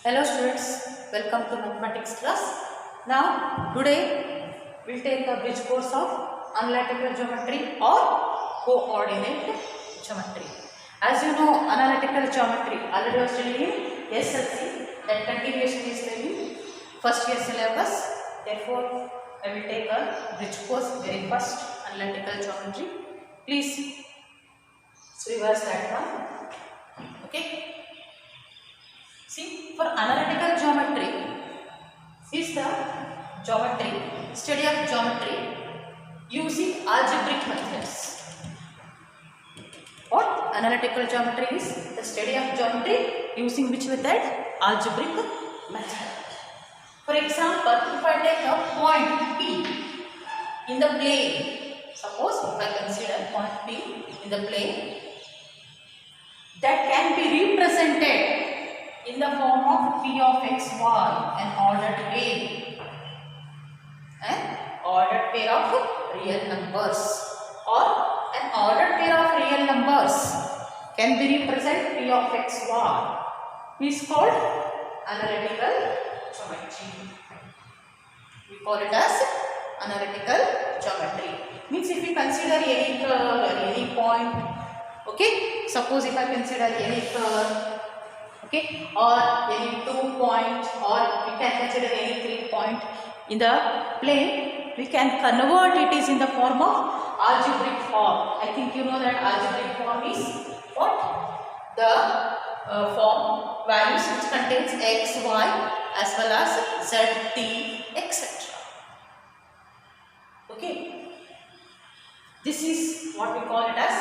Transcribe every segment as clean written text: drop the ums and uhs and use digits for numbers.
Hello students, welcome to mathematics class. Now today we'll take a bridge course of analytical geometry or coordinate geometry. As you know, analytical geometry already was studied in SLC, that continuation is there in first year syllabus. Therefore, I will take a bridge course very first analytical geometry. Please reverse that one. Okay. See, for analytical geometry is the study of geometry using algebraic methods. What analytical geometry is? The study of geometry using which method? Algebraic method. For example, if I take a point P in the plane, suppose if I consider point P in the plane, that can be represented in the form of P of xy, an ordered pair of real numbers, or an ordered pair of real numbers can be represented P of xy. Is called analytical geometry. We call it as analytical geometry. Means if we consider any curve or any point, okay. Suppose if I consider any curve, okay, or any 2 point, or we can consider any 3 point in the plane, we can convert it is in the form of algebraic form. I think you know that algebraic form is what? The form values which contains x, y as well as z, t, etc. Okay. This is what we call it as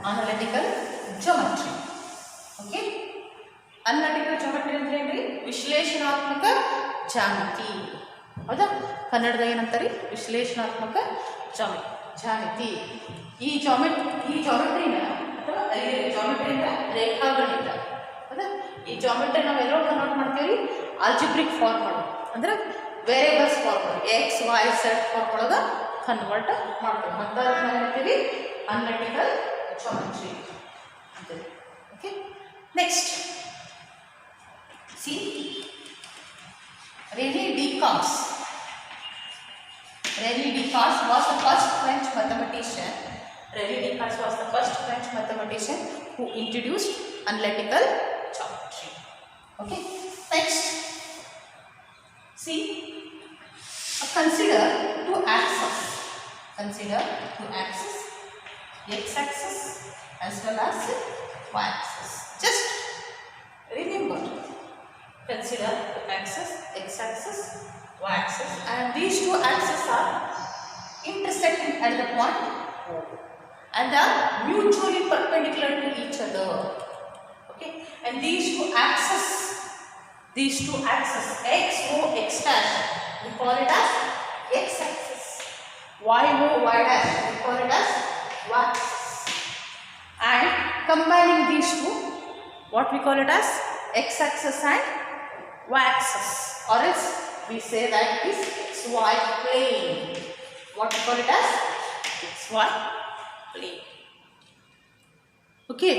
analytical geometry. Okay. Analytical geometry ಅಂದ್ರೆ ವಿಶ್ಲೇಷಣಾತ್ಮಕ ಜ್ಯಾಮಿತಿ. ಹೌದಾ? ಕನ್ನಡದಾಗ ಏನಂತಾರೆ? ವಿಶ್ಲೇಷಣಾತ್ಮಕ ಜ್ಯಾಮಿತಿ. ಈ ಜಾಮೆಟ್ರಿನ ಅಥವಾ ಜಾಮೆಟ್ರಿನ ರೇಖಾಗಣಿತ. ಹೌದಾ? ಈ ಜಾಮೆಟ್ರಿ ನಾವು ಎಲ್ಲೋ ಕನ್ವರ್ಟ್ ಮಾಡ್ತೀವಿ ಆಲ್ಜಿಬ್ರಿಕ್ ಫಾರ್ಮ್ ಒಳಗೆ. ಅಂದ್ರೆ ವೇರಿಯಬಲ್ಸ್ ಫಾರ್ಮ್ ಒಳಗೆ ಎಕ್ಸ್ ವೈ ಝೆಡ್ ಫಾರ್ಮ್ ಒಳಗೆ ಕನ್ವರ್ಟ್ ಮಾಡ್ತೀವಿ. ಮತ್ತೆ ಅದನ್ನ ಹೇಳ್ತೀವಿ ಅನಲಿಟಿಕಲ್ ಜಾಮೆಟ್ರಿ ಅಂತೀವಿ. Okay, next see, René Descartes was the first French mathematician. René Descartes was the first French mathematician who introduced analytical geometry. Okay, next, see, consider two axes. Consider two axes, x-axis as well as y-axis. Just remember. Consider the axis, x-axis, y-axis, and these two axes are intersecting at the point O and are mutually perpendicular to each other. Okay, and these two axes, x, O, x dash, we call it as x-axis. Y, O, y dash, we call it as y-axis. And combining these two, what we call it as x-axis and y-axis, or else we say that is xy plane. What we call it as xy plane. Okay,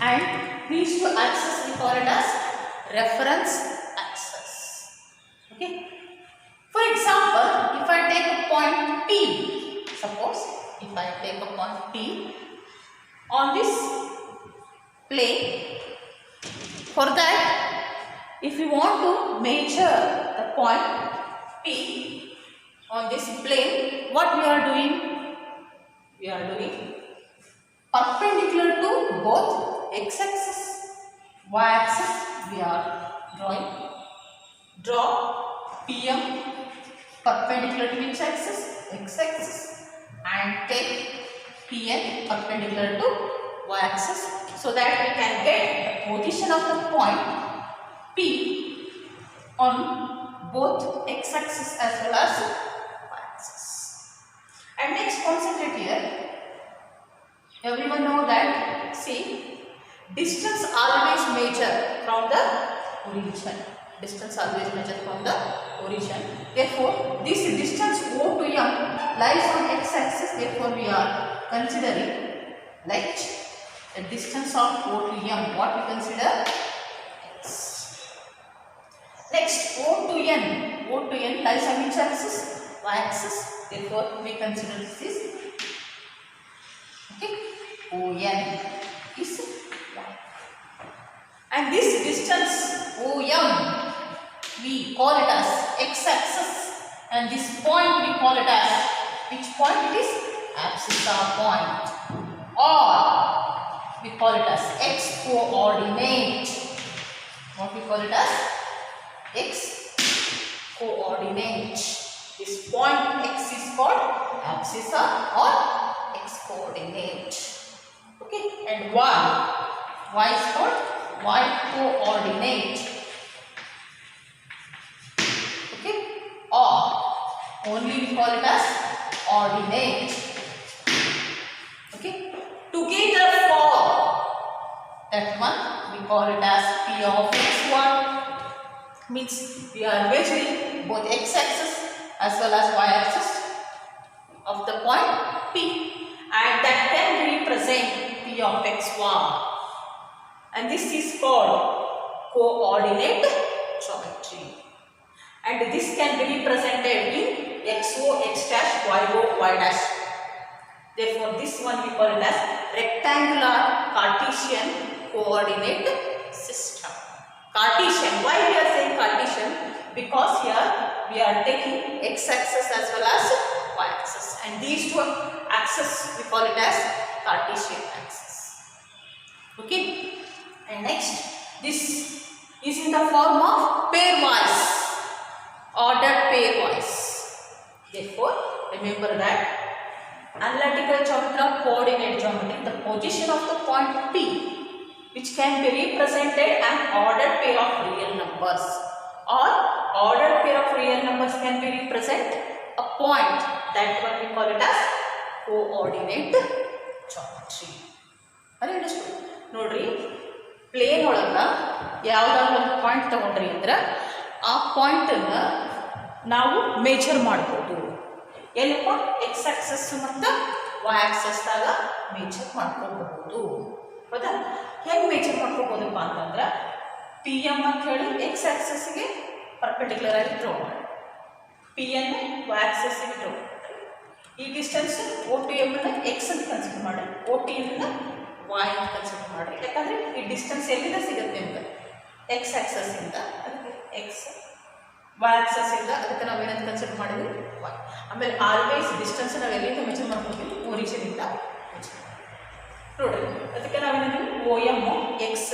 and these two axes we call it as reference axis. Okay, for example, if I take a point P, suppose if I take a point P on this plane, for that, if you want to measure the point P on this plane, what we are doing? We are doing perpendicular to both x-axis, y-axis. We are draw PM perpendicular to which axis? X-axis, and take PN perpendicular to y-axis, so that we can get the position of the point P on both x-axis as well as y-axis. And next, concentrate here. Everyone know that, see, distance always measure from the origin. Distance always measure from the origin. Therefore, this distance O to M lies on x-axis. Therefore, we are considering like the distance of O to M. What we consider? X. Next, O to N. O to N lies on which axis? Y axis. Therefore, we consider this is okay. ON is Y. And this distance OM we call it as x axis, and this point we call it as which point it is? Abscissa point, or we call it as x coordinate. What we call it as? X coordinate. This point x is called abscissa or x coordinate. Okay, and y is called y coordinate. Okay, or only we call it as ordinate. Okay, together for that one we call it as p of x1. Means we are measuring both x axis as well as y axis of the point P, and that can represent p of x1, and this is called coordinate geometry, and this can be represented in xo, x dash, yo, y dash. Therefore, this one we call it as rectangular Cartesian coordinate system. Cartesian. Why we are saying Cartesian? Because here we are taking x axis as well as y axis, and these two axes we call it as Cartesian axis. Okay. And next, this is in the form of pairwise, ordered pairwise. Therefore, remember that analytical geometry or coordinate geometry, the position of the point P, which can be represented an ordered pair of real numbers, or ordered pair of real numbers can be represent a point, that one we call it as coordinate geometry. Are you understood? Nodri, plane ಒಳಗ ಯಾವುದಾದ್ರು ಒಂದು point ತಗೊಂಡ್ರಿ ಅಂದ್ರೆ ಆ point ಅನ್ನು ನಾವು measure ಮಾಡಬಹುದು. ಎಲ್ಲಪ್ಪ? X access ಮತ್ತು ವೈ ಆಕ್ಸಸ್ ದಾಗ ಮೆಜರ್ ಮಾಡ್ಕೋಬಹುದು. ಹೌದಾ? ಹೇಗೆ ಮೆಜರ್ ಮಾಡ್ಕೋಬಹುದಪ್ಪ ಅಂತಂದ್ರೆ ಪಿ ಎಮ್ ಅಂತ ಹೇಳಿ ಎಕ್ಸ್ ಆಕ್ಸಸ್ಗೆ ಪರ್ಪೆಂಡಿಕ್ಯುಲರ್ ಆಗಿ ಡ್ರಾ ಮಾಡಿ, ಪಿ ಅನ್ನು ವೈ ಆಕ್ಸಸ್ಗೆ ಡ್ರಾ ಮಾಡಿ. ಈ ಡಿಸ್ಟೆನ್ಸ್ ಓ ಟಿ ಎಮ್ ಅನ್ನು ಎಕ್ಸ್ ಅಂತ ಕನ್ಸಿಡರ್ ಮಾಡಿ, ಓ ಟಿ ಅನ್ನು ವೈ ಅಂತ ಕನ್ಸಿಡರ್ ಮಾಡಿ. ಯಾಕಂದರೆ ಈ ಡಿಸ್ಟೆನ್ಸ್ ಎಲ್ಲಿಂದ ಸಿಗುತ್ತೆ ಅಂತ ಎಕ್ಸ್ ಆಕ್ಸಸ್ ಇಂದ, ಅದಕ್ಕೆ ಎಕ್ಸ್, ವೈ ಆಕ್ಸಸ್ ಇಂದ ಅದಕ್ಕೆ ನಾವೇನಂತ ಕನ್ಸಿಡರ್ ಮಾಡಿದ್ವಿ ವೈ. ಆಮೇಲೆ ಆಲ್ವೇಸ್ ಡಿಸ್ಟೆನ್ಸ್ ನಾವು ಎಲ್ಲಿಂದ ಮೆಜರ್ ಮಾಡ್ಕೋತೀವಿ? ಒರಿಜಿನ್ ಇಂದ ಮೆಜರ್ ನೋಡ್ರಿ. ಅದಕ್ಕೆ ನಾವೇನಂತೀವಿ ಓ ಎಮ್ ಎಕ್ಸ್,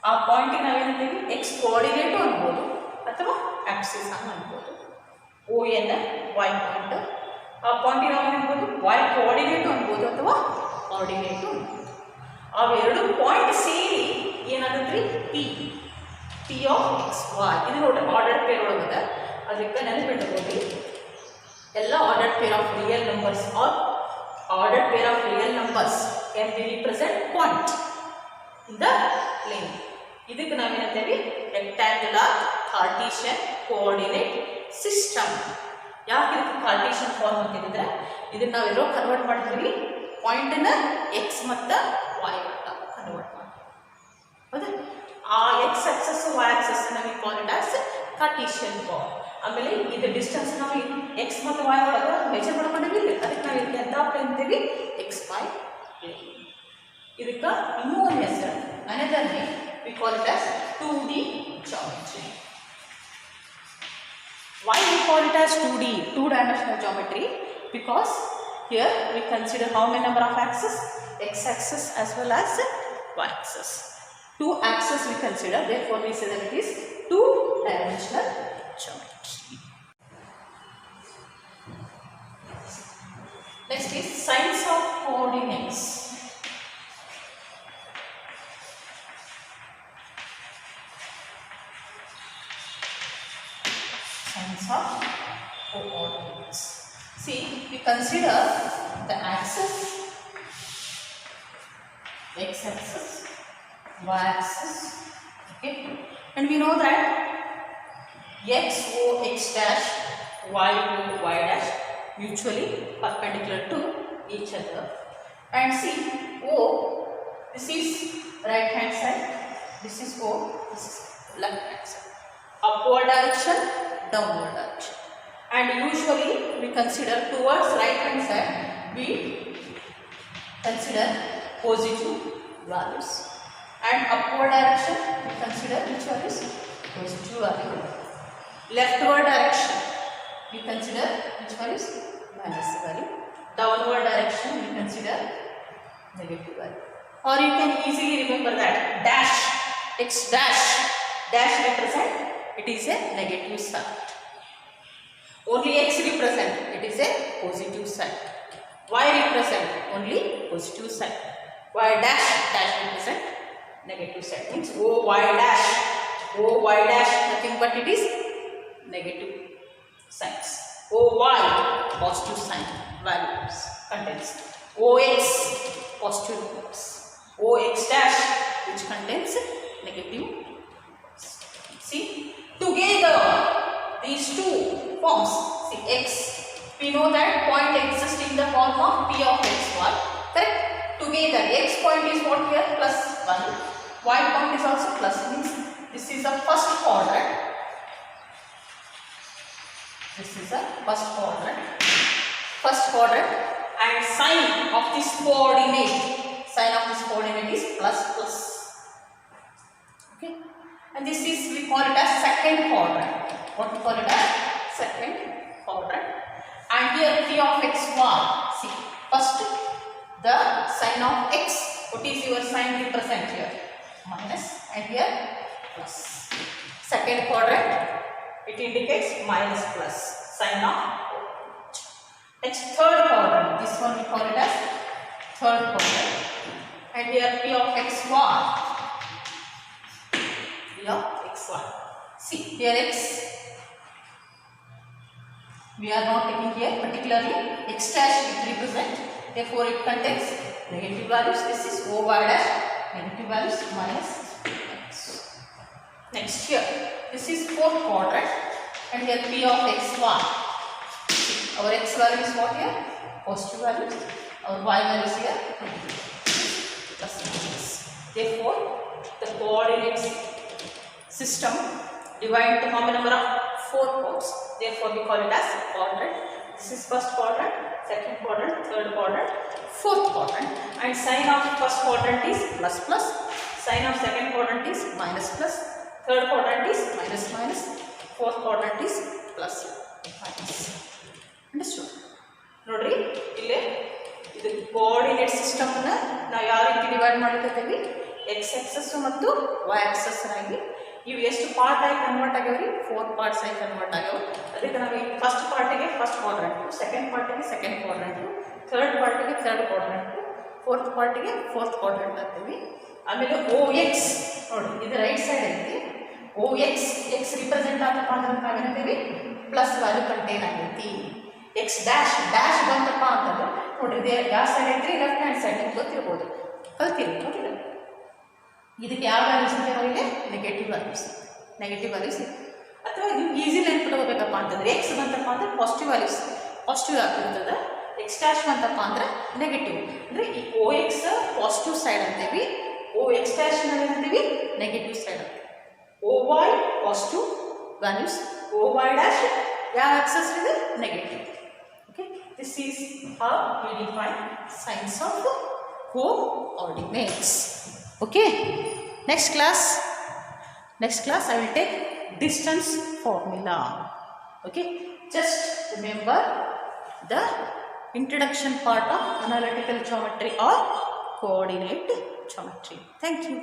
ಆ ಪಾಯಿಂಟಿಗೆ ನಾವೇನಂತೀವಿ ಎಕ್ಸ್ ಕೋಆರ್ಡಿನೇಟು ಅನ್ಬೋದು ಅಥವಾ ಆಕ್ಸಿಸ್ ಅನ್ಬೋದು. ಓ ಎನ್ ವೈ ಪಾಯಿಂಟ್, ಆ ಪಾಯಿಂಟಿಗೆ ನಾವೇನನ್ಬೋದು ವೈ ಕೋಆರ್ಡಿನೇಟು ಅನ್ಬೋದು ಅಥವಾ ಆರ್ಡಿನೇಟು ಅನ್ಬೋದು. ಅವೆರಡು ಪಾಯಿಂಟ್ ಸೇರಿ ಏನಾಗುತ್ತೆ? P, P of X Y. ಇದು ನೋಡ್ರಿ ಆರ್ಡರ್ ಪೇರ್ ಒಳಗದ. ಅದಕ್ಕೆ ನೆನಪಿಟ್ಕೊಳ್ಳಿ, ಎಲ್ಲ order pair of real numbers are order pair of real numbers can be represent point in the plane. ಇದಕ್ಕೆ ನಾವೇನಂತೇವಿ? Rectangular Cartesian coordinate system. ಯಾಕೆ ಇದಕ್ಕೆ ಕಾರ್ಟೀಷಿಯನ್ ಫಾರ್ಮ್ ಅಂತಿದ್ರೆ, ಇದನ್ನ ನಾವೆಲ್ಲೋ ಕನ್ವರ್ಟ್ ಮಾಡಿದ್ವಿ, ಪಾಯಿಂಟನ್ನ ಎಕ್ಸ್ ಮತ್ತು ವೈ ಅಂತ ಕನ್ವರ್ಟ್ ಮಾಡಿ. ಹೌದಾ? ಆ ಎಕ್ಸ್ ಆಕ್ಸಸ್ ವೈ ಆಕ್ಸಸ್ ನಾವು call it as Cartesian form. ಆಮೇಲೆ ಇದು ಡಿಸ್ಟೆನ್ಸ್ ನಾವು ಎಕ್ಸ್ ಮತ್ತು ವೈ ಒಳಗೆ ಮೆಜರ್ ಮಾಡ್ಕೊಂಡಿವಿ, ಅದಕ್ಕೆ ನಾವು ಇದಕ್ಕೆ ಅಂತ ಅಂತೀವಿ ಎಕ್ಸ್ ವೈ ಪ್ಲೇನ್. ಇದಕ್ಕೆ ಇನ್ನೂ ಒಂದು ಹೆಸರು, another name we call it as 2D geometry. Why we call it as 2D, two-dimensional geometry? Because here we consider how many number of axes? X axis as well as Y axis. Two axes we consider, therefore we say that it is two-dimensional geometry. Next is signs of coordinates. Of coordinates. See, we consider the axis, x axis, y axis, okay, and we know that x o x dash, y o y dash mutually perpendicular to each other. And see, o, this is right hand side, this is o, this is left hand side. upward direction, downward direction. And usually we consider towards right hand side, we consider positive values, and upward direction we consider which values? Positive value. Leftward direction we consider which values? Minus value. Downward direction we consider negative value. Or you can easily remember that dash, x dash, dash represent it is a negative sign. Only x represent it is a positive sign. Y represent only positive sign. Y dash, dash represent negative sign. Means O y dash, nothing but it is negative signs. O y positive sign values contains. O x positive numbers. O x dash which contains negative. See, together these two forms. See, x, we know that point exists in the form of p of x1, correct? Together x point is what here? Plus 1. Y point is also plus, means this is the first quadrant. This is the first quadrant. And sign of this coordinate is plus. Okay, and this is, we call it as second quadrant. What we call it as second quadrant. And here p of x1. See, first the sign of x. What is your sign represent here? Minus, and here plus. Second quadrant, it indicates minus plus sign of. Next, third quadrant. This one we call it as third quadrant. And here p of x1. See, here x, we are not taking here particularly x dash it represent, therefore it contains negative values. This is O y dash, negative values minus x. Next, here this is fourth quadrant, and here p of x1. Our x value is what here? Positive values. Our y value is here plus minus. Therefore, the coordinates system divided into how many number of 4 parts. Therefore, we call it as quadrant. This is first quadrant, second quadrant, third quadrant, fourth quadrant. And sign of first quadrant is plus plus. Sign of second quadrant is minus plus. Third quadrant is minus minus. Fourth quadrant is plus minus. Understood? Nodri, ille idu coordinate system na ನಾವು ಯಾವ ರೀತಿ divide ಮಾಡ್ತಿದ್ದೀವಿ? x axis ಮತ್ತು y axis ಆಗಿ ಇವು ಎಷ್ಟು part ಆಗಿ convert ಆಗ್ಯಾವ್ರಿ? 4 parts ಆಗಿ ಕನ್ವರ್ಟ್ ಆಗ್ಯಾವ. ಅದಕ್ಕೆ ನಾವು ಫಸ್ಟ್ ಪಾರ್ಟಿಗೆ ಫಸ್ಟ್ ಕ್ವಾಡ್ರೆಂಟ್, ಸೆಕೆಂಡ್ ಪಾರ್ಟಿಗೆ ಸೆಕೆಂಡ್ ಕ್ವಾಡ್ರೆಂಟ್, ಥರ್ಡ್ ಪಾರ್ಟಿಗೆ ಥರ್ಡ್ ಕ್ವಾಡ್ರೆಂಟ್, ಫೋರ್ತ್ ಪಾರ್ಟಿಗೆ ಫೋರ್ತ್ ಕ್ವಾಡ್ರೆಂಟ್ ಆಗ್ತೀವಿ. ಆಮೇಲೆ OX ನೋಡಿ, ಇದು ರೈಟ್ ಸೈಡ್ ಐತಿ. OX x ರಿಪ್ರೆಸೆಂಟ್ ಆಗಪ್ಪ ಅಂದ್ರೆ ನಾವೇನಂತೀವಿ? ಪ್ಲಸ್ ವ್ಯಾಲ್ಯೂ ಕಂಟೈನ್ ಆಗೈತಿ. x ಡ್ಯಾಶ್ ಡ್ಯಾಶ್ ಬಂತಪ್ಪ ಅಂತಂದ್ರೆ ನೋಡ್ರಿ, ಇದು ಯಾವ ಸೈಡ್ ಐತ್ರಿ? ಲೆಫ್ಟ್ ಹ್ಯಾಂಡ್ ಸೈಡ್ ನಿಮ್ಗೆ ಗೊತ್ತಿರ್ಬೋದು, ಕಲ್ತಿರಿ ನೋಡಿರಿ. ಇದಕ್ಕೆ ಯಾವ ವ್ಯಾಲ್ಯೂಸ್ ಅಂತ ಇಲ್ಲಿ? ನೆಗೆಟಿವ್ ವ್ಯಾಲ್ಯೂಸ್ ಅಥವಾ ನೀವು ಈಸಿ ನೆನ್ಪಿಟ್ಕೋಬೇಕಪ್ಪ ಅಂತಂದ್ರೆ ಎಕ್ಸ್ ಬಂತಪ್ಪ ಅಂದ್ರೆ ಪಾಸಿಟಿವ್ ವ್ಯಾಲ್ಯೂಸ್ ಪಾಸಿಟಿವ್ ಆಗಿರ್ತದೆ, ಎಕ್ಸ್ ಡ್ಯಾಶ್ ಬಂತಪ್ಪ ಅಂದ್ರೆ ನೆಗೆಟಿವ್. ಅಂದರೆ ಈ ಓ ಎಕ್ಸ್ ಪಾಸಿಟಿವ್ ಸೈಡ್ ಅಂತೀವಿ, ಓ ಎಕ್ಸ್ ಡ್ಯಾಶ್ ಏನಂತೀವಿ? ನೆಗೆಟಿವ್ ಸೈಡ್ ಅಂತೀವಿ. ಓ ವೈ ಪಾಸಿಟಿವ್ ವ್ಯಾಲ್ಯೂಸ್, ಓ ವೈ ಡ್ಯಾಶ್ ಯಾವ ಆಕ್ಸಸ್ ಇದೆ? Negative. Okay, this is how we define science of coordinates. Okay, next class I will take distance formula. Okay, just remember the introduction part of analytical geometry or coordinate geometry. Thank you.